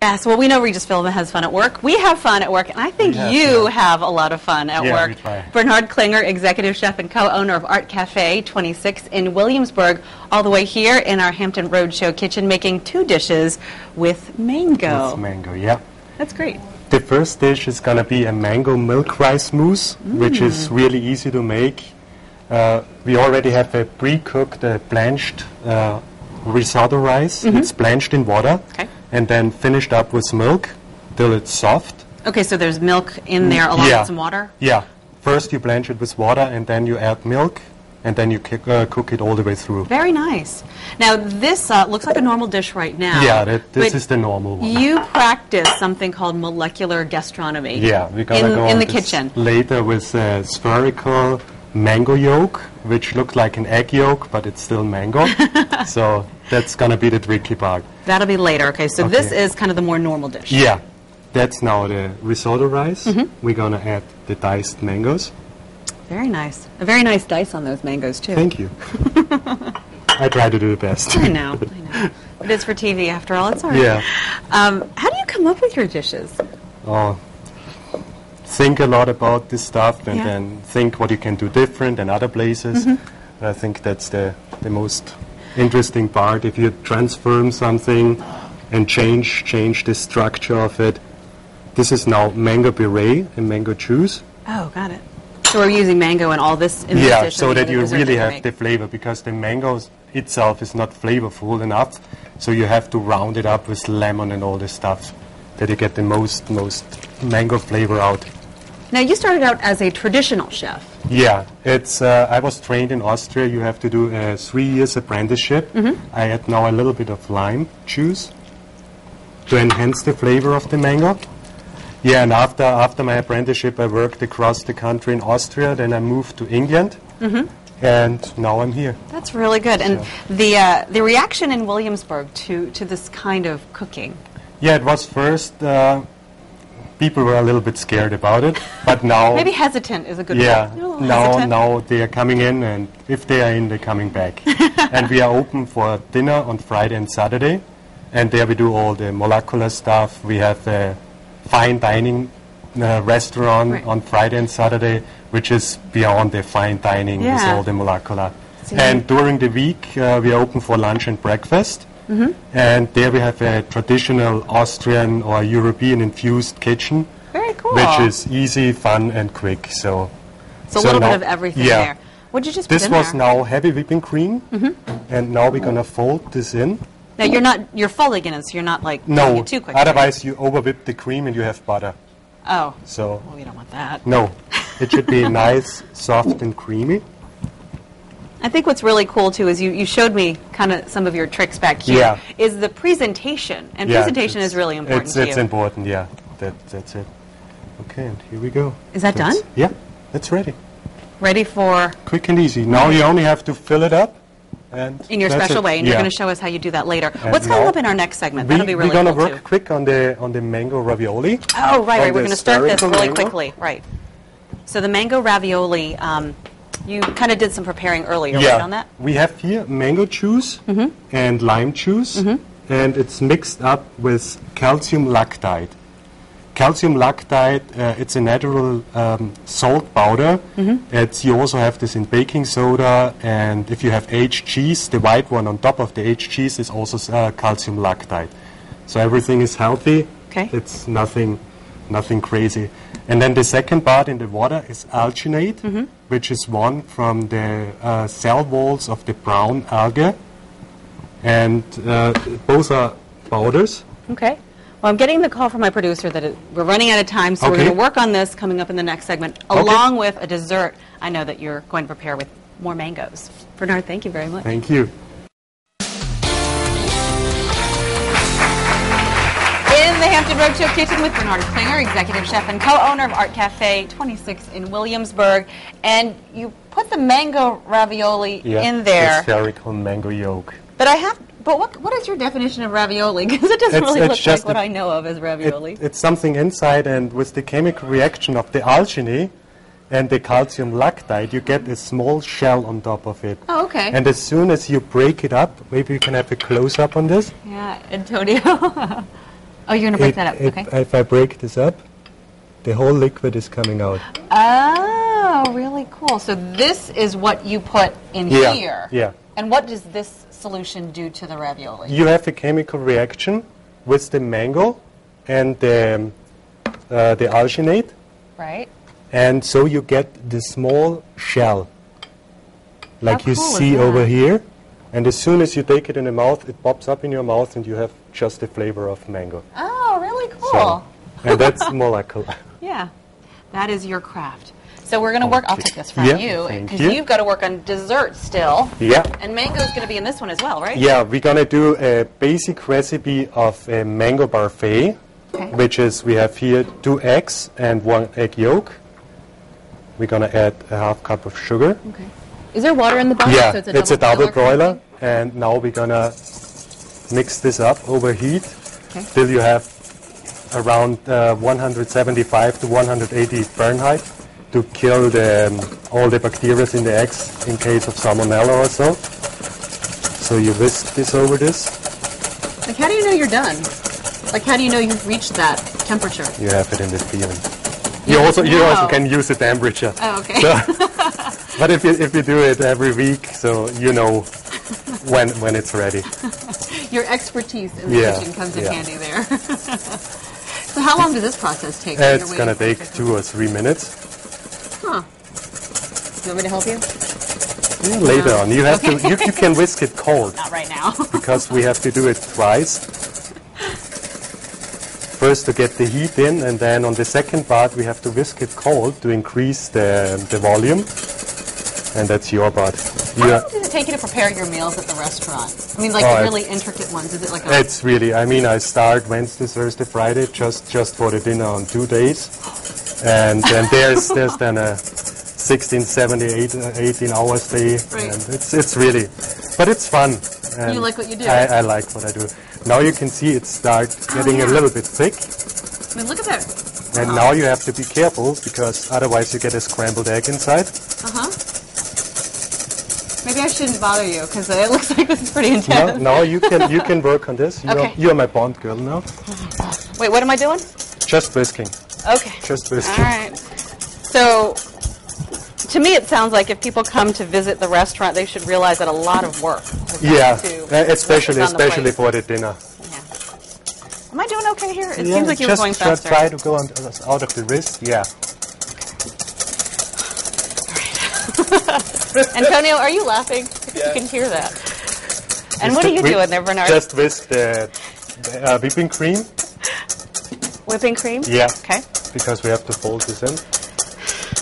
Yes, well, we know Regis Philbin has fun at work. We have fun at work, and I think you have a lot of fun at work. We try. Bernard Klinger, executive chef and co-owner of Art Cafe 26 in Williamsburg, all the way here in our Hampton Roadshow kitchen, making 2 dishes with mango. With mango, yeah. That's great. The first dish is going to be a mango milk rice mousse, which is really easy to make. We already have a pre-cooked, blanched risotto rice. It's blanched in water. Okay. And then finished up with milk till it's soft. Okay, so there's milk in there along with some water? Yeah. First you blanch it with water, and then you add milk, and then you cook it all the way through. Very nice. Now, this looks like a normal dish right now. Yeah, this is the normal one. You practice something called molecular gastronomy. Yeah, we're going to go in the kitchen later with a spherical mango yolk, which looks like an egg yolk, but it's still mango. So that's going to be the tricky part. That'll be later. Okay, so this is kind of the more normal dish. Yeah, that's now the risotto rice. We're going to add the diced mangoes. Very nice. A very nice dice on those mangoes, too. Thank you. I try to do the best. I know. It is for TV, after all. It's all right. Yeah. How do you come up with your dishes? Oh, think a lot about this stuff and then think what you can do different than other places. I think that's the most interesting part. If you transform something and change the structure of it. This is now mango puree and mango juice. Oh, got it. So we're using mango and all this in this dish. So that you really have the flavor, because the mango itself is not flavorful enough. So you have to round it up with lemon and all this stuff, that you get the most mango flavor out. Now, you started out as a traditional chef. Yeah, it's. I was trained in Austria. You have to do a 3 years apprenticeship. I add now a little bit of lime juice to enhance the flavor of the mango. Yeah, and after my apprenticeship, I worked across the country in Austria. Then I moved to England, and now I'm here. That's really good. And the reaction in Williamsburg to this kind of cooking? Yeah, it was first. People were a little bit scared about it, but now... Maybe hesitant is a good word. Yeah, now they are coming in, and if they are in, they're coming back. And we are open for dinner on Friday and Saturday, and there we do all the molecular stuff. We have a fine dining restaurant on Friday and Saturday, which is beyond the fine dining with all the molecular. And during the week, we are open for lunch and breakfast. And there we have a traditional Austrian or European infused kitchen. Very cool. Which is easy, fun, and quick. So a little bit of everything there. What did you just put in there? This was now heavy whipping cream, and now we're going to fold this in. Now you're folding it in, so you're not like doing it too quick. Otherwise you over whip the cream and you have butter. Oh. So. Well, we don't want that. No, it should be nice, soft, and creamy. I think what's really cool, too, is you showed me kind of some of your tricks back here, is the presentation. And presentation is really important to you. It's important, yeah. That's it. Okay, and here we go. Is that done? Yeah, it's ready. Ready for... Quick and easy. Now you only have to fill it up. And in your special way, and you're going to show us how you do that later. What's coming up in our next segment? That'll be really cool, too. We're going to work quick on the mango ravioli. Oh, right. We're going to start this really quickly. Right. So the mango ravioli... you kind of did some preparing earlier, right, on that? We have here mango juice and lime juice, and it's mixed up with calcium lactide. Calcium lactide, it's a natural salt powder. You also have this in baking soda, and if you have aged cheese, the white one on top of the aged cheese is also calcium lactide. So everything is healthy. Okay. It's nothing crazy. And then the second part in the water is alginate, which is one from the cell walls of the brown algae. And both are powders. Okay. Well, I'm getting the call from my producer that we're running out of time, so we're going to work on this coming up in the next segment, along with a dessert I know that you're going to prepare with more mangoes. Bernard, thank you very much. Thank you. In the Hampton Roadshow kitchen with Bernard Klinger, executive chef and co-owner of Art Cafe 26 in Williamsburg. And you put the mango ravioli in there. Spherical mango yolk. But what is your definition of ravioli? Because it doesn't really look like what I know of as ravioli. It's something inside, and with the chemical reaction of the alginate and the calcium lactide, you get a small shell on top of it. Oh, okay. And as soon as you break it up, maybe you can have a close-up on this. Yeah, Antonio. Oh, you're going to break that up, okay. If I break this up, the whole liquid is coming out. Oh, really cool. So this is what you put in here. Yeah. And what does this solution do to the ravioli? You have a chemical reaction with the mango and the alginate. Right. And so you get the small shell, like How you cool is see that? over here. And as soon as you take it in the mouth, it pops up in your mouth and you have just the flavor of mango. Oh, really cool. So, and that's molecular. Yeah, that is your craft. So we're going to work, I'll take this from you, because you've got to work on dessert still. Yeah. And mango's going to be in this one as well, right? Yeah, we're going to do a basic recipe of a mango parfait, which is, we have here 2 eggs and 1 egg yolk. We're going to add a half cup of sugar. Okay. Is there water in the box? Yeah, so it's a double broiler. And now we're going to mix this up, overheat, till you have around 175 to 180 Fahrenheit to kill all the bacteria in the eggs in case of salmonella or so. So you whisk this over this. Like, how do you know you're done? Like, how do you know you've reached that temperature? You have it in the feeling. You also can use the temperature. Oh, okay. So, but if you do it every week, so you know when it's ready. Your expertise in the kitchen comes in handy there. So how long does this process take? It's going to take 2 or 3 minutes. Huh. You want me to help you? Yeah, later on. You have to. You can whisk it cold. Not right now. Because we have to do it twice. First to get the heat in, and then on the second part we have to whisk it cold to increase the volume. And that's your part. How long does it take you to prepare your meals at the restaurant? I mean, like the really intricate ones. Is it like a... It's really, I mean, I start Wednesday, Thursday, Friday, just for the dinner on 2 days. And then there's then a 16, 17, 18 hours day. Right. And it's really, but it's fun. And you like what you do? I like what I do. Now you can see it starts getting a little bit thick. I mean, look at that. And now you have to be careful, because otherwise you get a scrambled egg inside. Uh-huh. Maybe I shouldn't bother you, because it looks like this is pretty intense. No, you can work on this. You're my Bond girl now. Wait, what am I doing? Just whisking. Okay. Just whisking. All right. So, to me, it sounds like if people come to visit the restaurant, they should realize that a lot of work. Especially for the dinner. Yeah. Am I doing okay here? It seems like you're going faster. Just try to go out of the wrist. Yeah. Antonio, are you laughing? You can hear that. And what are you doing there, Bernard? Just whisk the whipping cream. Whipping cream? Yeah. Okay. Because we have to fold this in.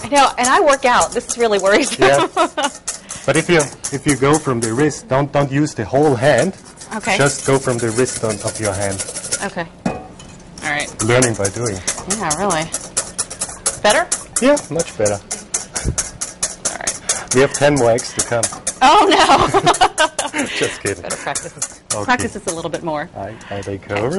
I know, and I work out. This is really worrisome. Yeah. But if you go from the wrist, don't use the whole hand. Okay. Just go from the wrist of your hand. Okay. All right. Learning by doing. Yeah, really. Better? Yeah, much better. We have 10 more eggs to come. Oh, no. Just kidding. Better practice this. Okay. Practice this a little bit more. I take over.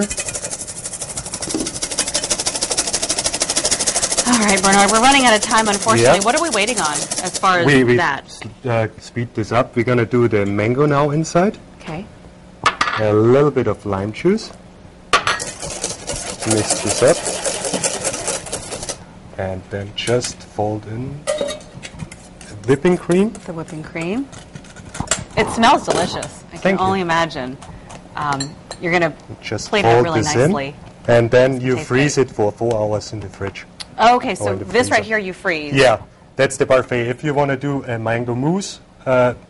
All right, Bernard, we're running out of time, unfortunately. Yeah. What are we waiting on as far as that? Speed this up. We're going to do the mango now inside. Okay. A little bit of lime juice. Mix this up. And then just fold in whipping cream. The whipping cream. It smells delicious. I can only imagine. You're going to plate it really nicely. And then you freeze it for 4 hours in the fridge. Oh, okay, so this right here you freeze. Yeah, that's the parfait. If you want to do a mango mousse,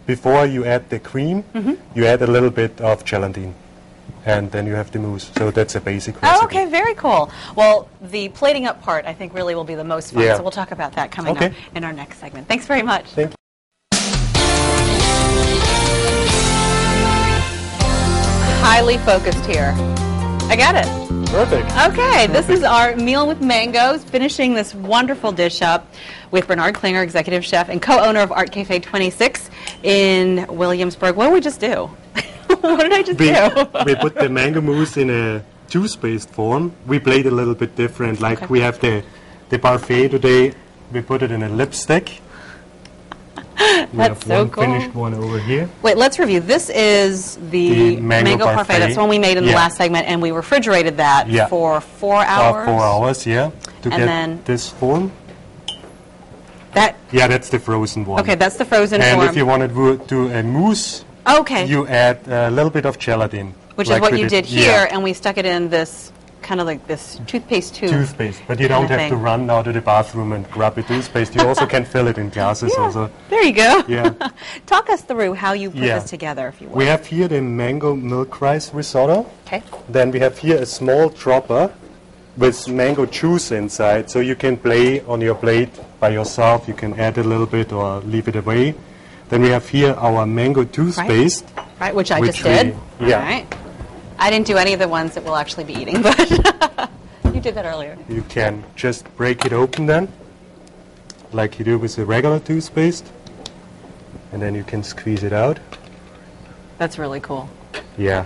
before you add the cream, you add a little bit of gelatin. And then you have the mousse. So that's a basic recipe. Oh, okay, very cool. Well, the plating up part, I think, really will be the most fun. So we'll talk about that coming up in our next segment. Thanks very much. Thank you. Highly focused here. I got it. Perfect. Okay, this is our meal with mangoes, finishing this wonderful dish up with Bernard Klinger, executive chef and co-owner of Art Cafe 26 in Williamsburg. What did we just do? What did I just do? We put the mango mousse in a juice-based form. We played a little bit different. Like we have the parfait today. We put it in a lipstick. We That's have so one cool. finished one over here. Wait, let's review. This is the mango parfait. That's the one we made in the Yeah. last segment, and we refrigerated that Yeah. for 4 hours. 4 hours, yeah, to And get then- this form. That Yeah, that's the frozen one. okay? That's the frozen And form. if you want to do a mousse, Okay, you add a little bit of gelatin. which like is what we you did here, yeah, and we stuck it in this kind of like this toothpaste tube. toothpaste. But you kind don't of have to thing. run now to the bathroom and grab a toothpaste. You also can fill it in glasses. Yeah, Also. there you go. Yeah. Talk us through how you put Yeah. this together, if you will. We have here the mango milk rice risotto. Okay. Then we have here a small dropper with mango juice inside, so you can play on your plate by yourself. You can add a little bit or leave it away. Then we have here our mango toothpaste. Right, which I Which just did. yeah. All right. I didn't do any of the ones that we'll actually be eating, but you did that earlier. You can just break it open then, like you do with the regular toothpaste, and then you can squeeze it out. That's really cool. Yeah.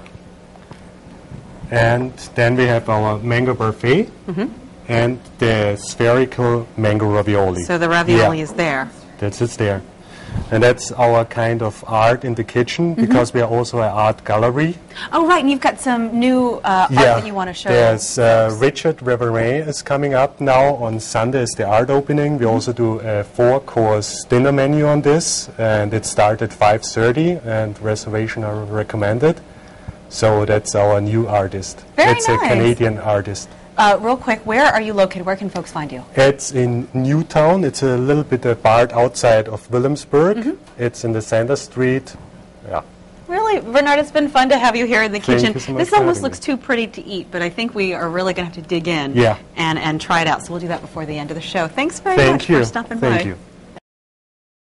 And then we have our mango parfait and the spherical mango ravioli. So the ravioli Yeah. is there. That's it there. And that's our kind of art in the kitchen, because we are also an art gallery. Oh, right, and you've got some new art that you want to show. There's Richard Reverie is coming up now on Sunday is the art opening. We also do a 4-course dinner menu on this, and it starts at 5:30, and reservation are recommended. So that's our new artist. Very it's nice. a Canadian artist. Real quick, where are you located? Where can folks find you? It's in Newtown. It's a little bit apart outside of Williamsburg. It's in the Center Street. Yeah. Really, Bernard, it's been fun to have you here in the Thank kitchen. you so much This for almost having looks too pretty to eat, but I think we are really going to have to dig in Yeah. and try it out. So we'll do that before the end of the show. Thanks very Thank much you. for stopping by. Thank you.